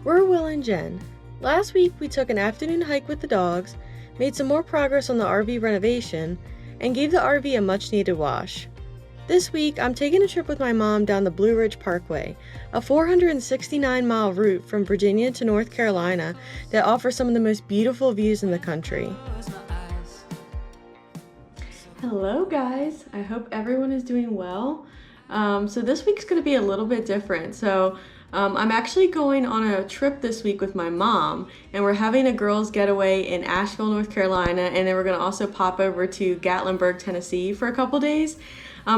We're Will and Jen. Last week we took an afternoon hike with the dogs, made some more progress on the RV renovation, and gave the RV a much needed wash. This week I'm taking a trip with my mom down the Blue Ridge Parkway, a 469-mile route from Virginia to North Carolina that offers some of the most beautiful views in the country. Hello guys, I hope everyone is doing well. So this week's going to be a little bit different. I'm actually going on a trip this week with my mom, and we're having a girls' getaway in Asheville, North Carolina, and then we're going to also pop over to Gatlinburg, Tennessee for a couple days.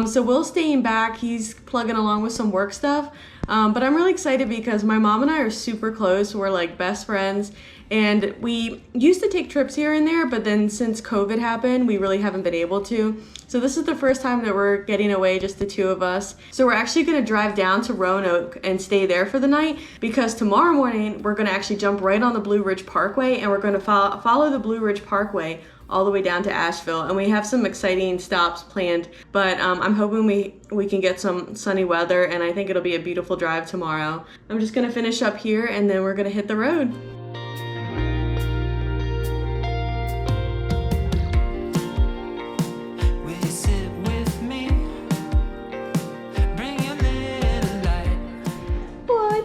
So Will's staying back, he's plugging along with some work stuff, but I'm really excited because my mom and I are super close. We're like best friends, and we used to take trips here and there, but then since COVID happened, we really haven't been able to. So this is the first time that we're getting away, just the two of us. So we're actually gonna drive down to Roanoke and stay there for the night, because tomorrow morning we're gonna actually jump right on the Blue Ridge Parkway, and we're gonna follow the Blue Ridge Parkway all the way down to Asheville, and we have some exciting stops planned, but I'm hoping we can get some sunny weather, and I think it'll be a beautiful drive tomorrow. I'm just gonna finish up here and then we're gonna hit the road.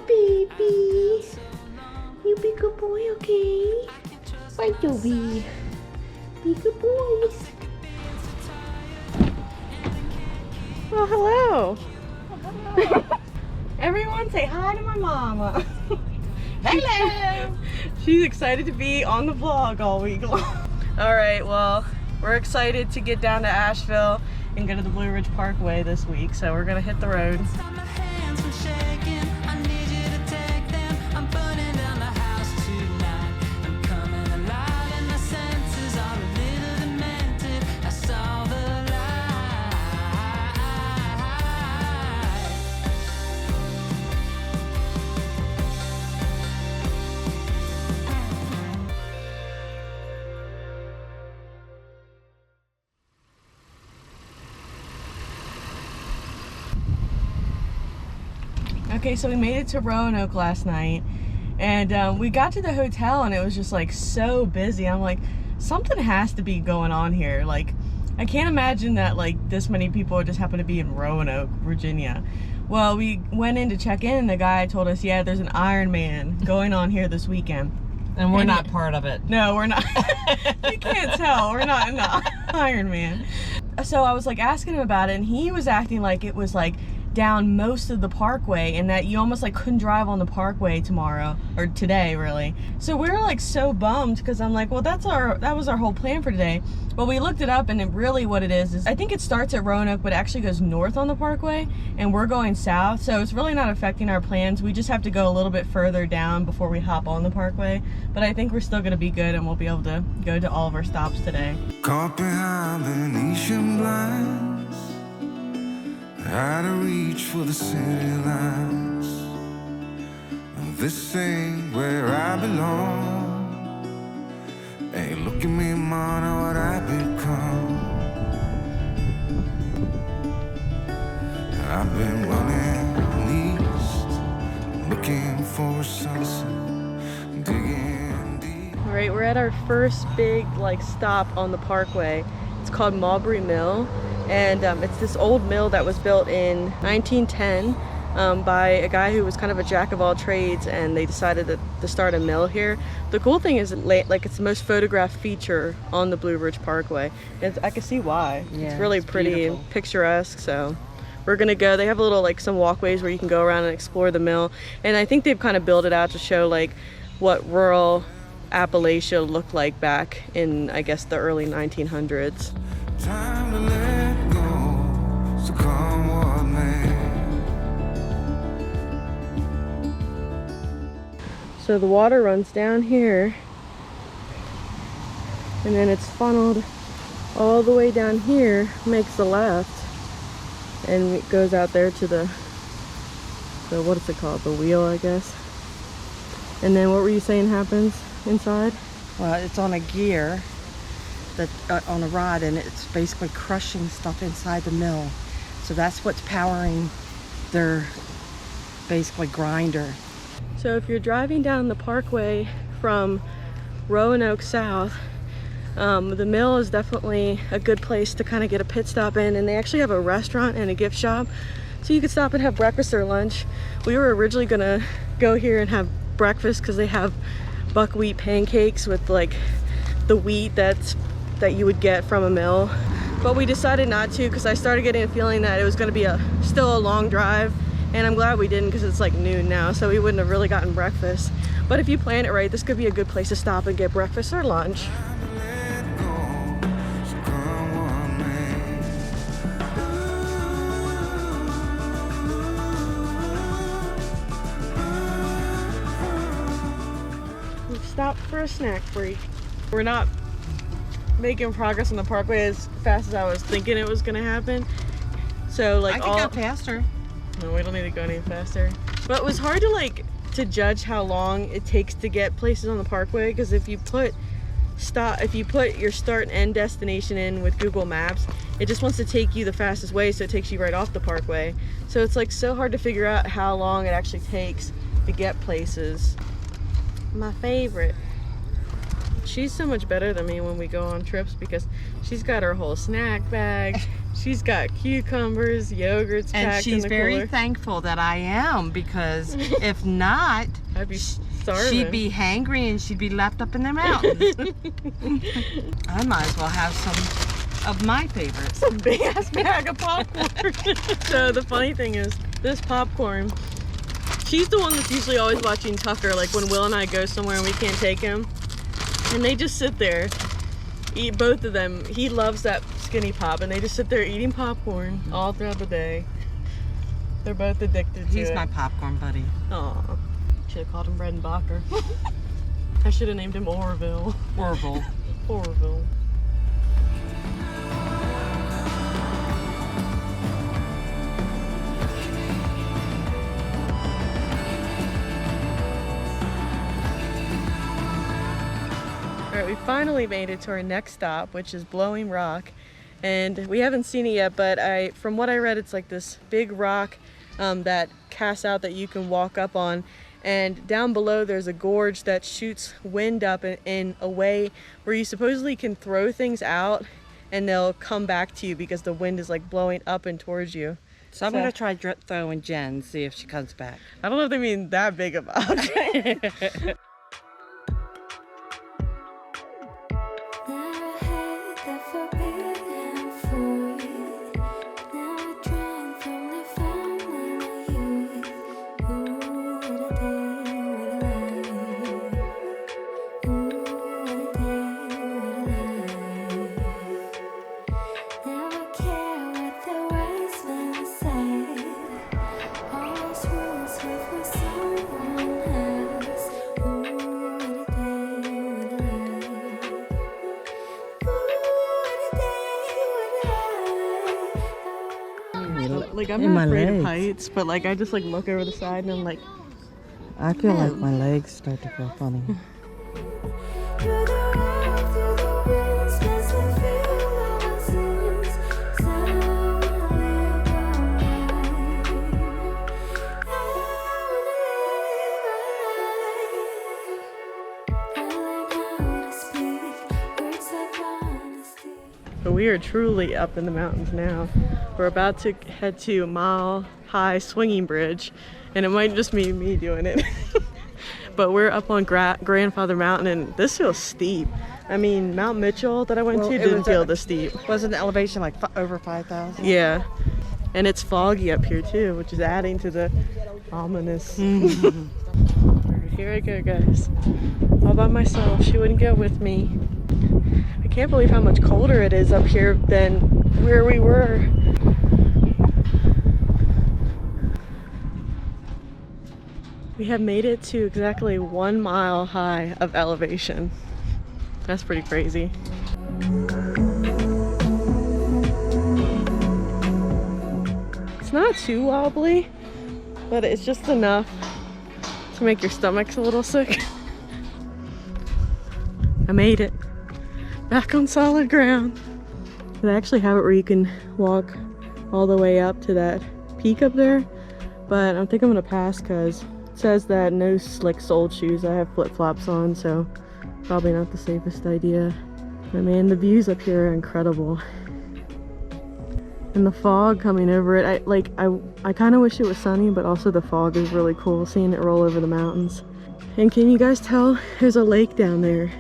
Baby, you be good boy, okay? Bye, Joby. Be good boys. Oh, hello. Everyone say hi to my mama. Hello. She's excited to be on the vlog all week long. All right, well, we're excited to get down to Asheville and go to the Blue Ridge Parkway this week, so we're gonna hit the road. Okay, so we made it to Roanoke last night, and we got to the hotel and it was just like so busy. I'm like, something has to be going on here. Like, I can't imagine that like this many people just happen to be in Roanoke, Virginia. Well, we went in to check in and the guy told us, yeah, there's an Ironman going on here this weekend. And we're not part of it. No, we're not. You can't tell. We're not in the Ironman. So I was like asking him about it, and he was acting like it was like down most of the parkway and that you almost like couldn't drive on the parkway tomorrow or today really. So we were like so bummed, because I'm like, well, that was our whole plan for today. Well, we looked it up, and really what it is I think it starts at Roanoke but actually goes north on the parkway, and we're going south, so it's really not affecting our plans. We just have to go a little bit further down before we hop on the parkway, but I think we're still going to be good and we'll be able to go to all of our stops today. Caught behind Venetian blinds, out of reach for the city lights. This ain't where I belong. Hey, look at me, man, what I become. I've been running east, looking for a sunset, digging deep. All right, we're at our first big like stop on the parkway. It's called Mabry Mill. And it's this old mill that was built in 1910 by a guy who was kind of a jack of all trades, and they decided to start a mill here. The cool thing is it's the most photographed feature on the Blue Ridge Parkway. And I can see why. Yeah, it's really pretty and picturesque. So we're gonna go. They have a little like some walkways where you can go around and explore the mill. And I think they've kind of built it out to show like what rural Appalachia looked like back in, I guess, the early 1900s. Time to let go, so come what may. So the water runs down here, and then it's funneled all the way down here, makes the left, and it goes out there to the what is it called? The wheel, I guess. And then what were you saying happens inside? Well, it's on a gear that on a rod, and it's basically crushing stuff inside the mill. So that's what's powering their basically grinder. So if you're driving down the parkway from Roanoke south, the mill is definitely a good place to kind of get a pit stop in, and they actually have a restaurant and a gift shop, so you could stop and have breakfast or lunch. We were originally gonna go here and have breakfast because they have buckwheat pancakes with like the wheat that you would get from a mill, but we decided not to because I started getting a feeling that it was going to be still a long drive, and I'm glad we didn't because it's like noon now, so we wouldn't have really gotten breakfast. But if you plan it right, this could be a good place to stop and get breakfast or lunch. We've stopped for a snack break. We're not making progress on the parkway as fast as I was thinking it was gonna happen. So like I could go faster. No, we don't need to go any faster. But it was hard to judge how long it takes to get places on the parkway, because if you put your start and end destination in with Google Maps, it just wants to take you the fastest way, so it takes you right off the parkway. So it's like so hard to figure out how long it actually takes to get places. My favorite. She's so much better than me when we go on trips because she's got her whole snack bag. She's got cucumbers, yogurts packed in the cooler. And she's very thankful that I am, because if not, I'd be starving. She'd be hangry and she'd be left up in the mountains. I might as well have some of my favorites. A big ass bag of popcorn. So the funny thing is, this popcorn, she's the one that's usually always watching Tucker, like when Will and I go somewhere and we can't take him. And they just sit there, eat, both of them. He loves that skinny pop, and they just sit there eating popcorn all throughout the day. They're both addicted to it. He's my popcorn buddy. Aw. Should have called him Bredenbacher. I should have named him Orville. Orville. Orville. We finally made it to our next stop, which is Blowing Rock, and we haven't seen it yet, but from what I read, it's like this big rock that casts out that you can walk up on, and down below there's a gorge that shoots wind up in a way where you supposedly can throw things out and they'll come back to you because the wind is like blowing up and towards you. So I'm gonna try throwing Jen, see if she comes back. I don't know if they mean that big of a Like, I'm not afraid of heights, but like I just like look over the side and I'm like, I feel like my legs start to feel funny. But we are truly up in the mountains now. We're about to head to Mile High Swinging Bridge, and it might just be me doing it. But we're up on Grandfather Mountain, and this feels steep. I mean, Mount Mitchell that I went to didn't feel this steep. Wasn't the elevation like over 5,000? Yeah, and it's foggy up here too, which is adding to the ominous. Alright, here I go, guys. All by myself. She wouldn't go with me. I can't believe how much colder it is up here than where we were. We have made it to exactly 1 mile high of elevation. That's pretty crazy. It's not too wobbly, but it's just enough to make your stomachs a little sick. I made it. Back on solid ground. They actually have it where you can walk all the way up to that peak up there, but I think I'm gonna pass because says that no slick soled shoes. I have flip-flops on, so probably not the safest idea. But man, the views up here are incredible. And the fog coming over it, I kind of wish it was sunny, but also the fog is really cool, seeing it roll over the mountains. And can you guys tell there's a lake down there?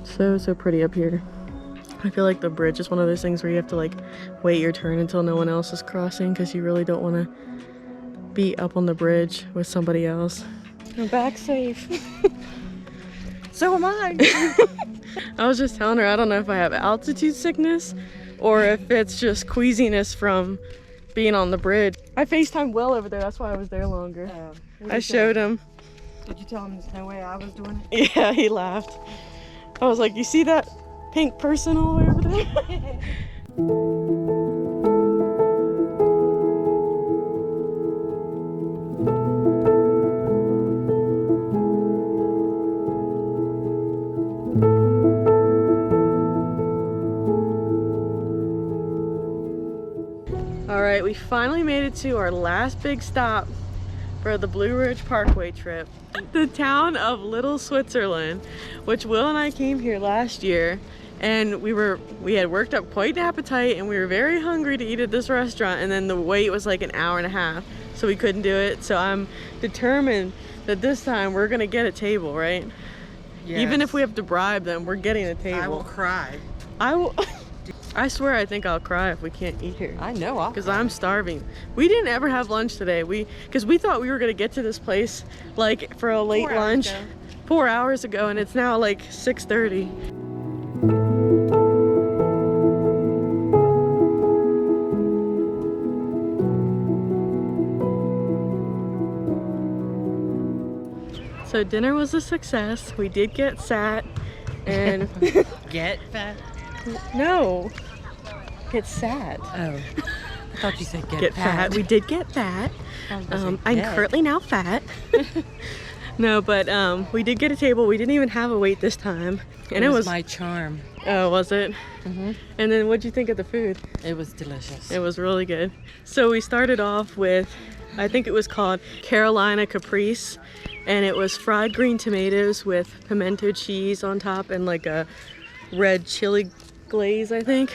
So pretty up here. I feel like the bridge is one of those things where you have to like wait your turn until no one else is crossing, because you really don't want to be up on the bridge with somebody else. I'm back safe. So am I. I was just telling her, I don't know if I have altitude sickness or if it's just queasiness from being on the bridge. I FaceTimed Will over there, that's why I was there longer. I showed him. Did you tell him there's no way I was doing it? Yeah, he laughed. I was like, you see that pink person all the way over there? Alright, we finally made it to our last big stop for the Blue Ridge Parkway trip. The town of Little Switzerland, which Will and I came here last year, and we had worked up quite an appetite and we were very hungry to eat at this restaurant, and then the wait was like an hour and a half, so we couldn't do it. So I'm determined that this time we're gonna get a table, right? Yes. Even if we have to bribe them, we're getting a table. I will cry. I will. I swear I think I'll cry if we can't eat here. I know I'll Because cry. I'm starving. We didn't ever have lunch today. Because we thought we were gonna get to this place like for a late lunch 4 hours ago, and it's now like 6:30. So dinner was a success. We did get sat, and Get fat? no, get sat. Oh. I thought you said Get fat. We did get fat. I'm get. currently now fat. No, but we did get a table. We didn't even have a wait this time, and It was my charm. Oh, was it? Mm-hmm. And then what'd you think of the food? It was delicious. It was really good. So we started off with, I think it was called Carolina Caprice, and it was fried green tomatoes with pimento cheese on top and like a red chili glaze, I think.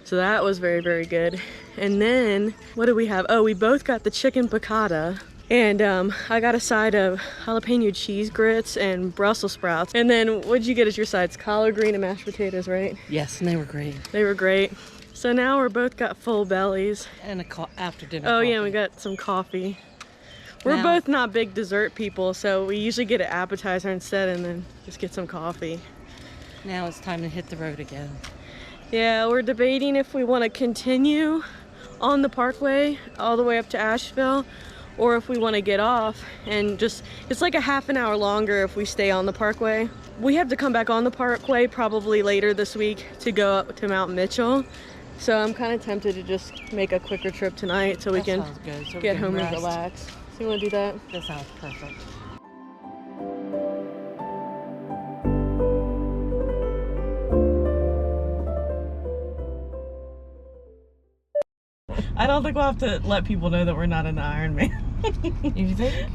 So that was very, very good. And then what did we have? Oh, we both got the chicken piccata, and I got a side of jalapeno cheese grits and Brussels sprouts. And then what'd you get as your sides? Collard green and mashed potatoes, right? Yes, and they were great. They were great. So now we're both got full bellies. And after dinner. Oh yeah, coffee. we got some coffee. We're Now- both not big dessert people, so we usually get an appetizer instead and then just get some coffee. Now it's time to hit the road again. Yeah, we're debating if we want to continue on the parkway all the way up to Asheville, or if we want to get off and just, it's like a half an hour longer if we stay on the parkway. We have to come back on the parkway probably later this week to go up to Mount Mitchell. So I'm kind of tempted to just make a quicker trip tonight so we That can sounds good. So we get can home and rest. relax. So you want to do that? That sounds perfect. I don't think we'll have to let people know that we're not in the Iron Man. You think?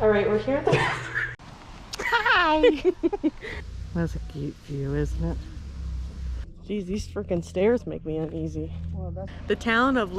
All right, we're here at the Hi! That's a cute view, isn't it? Jeez, these freaking stairs make me uneasy. Well, that's The town of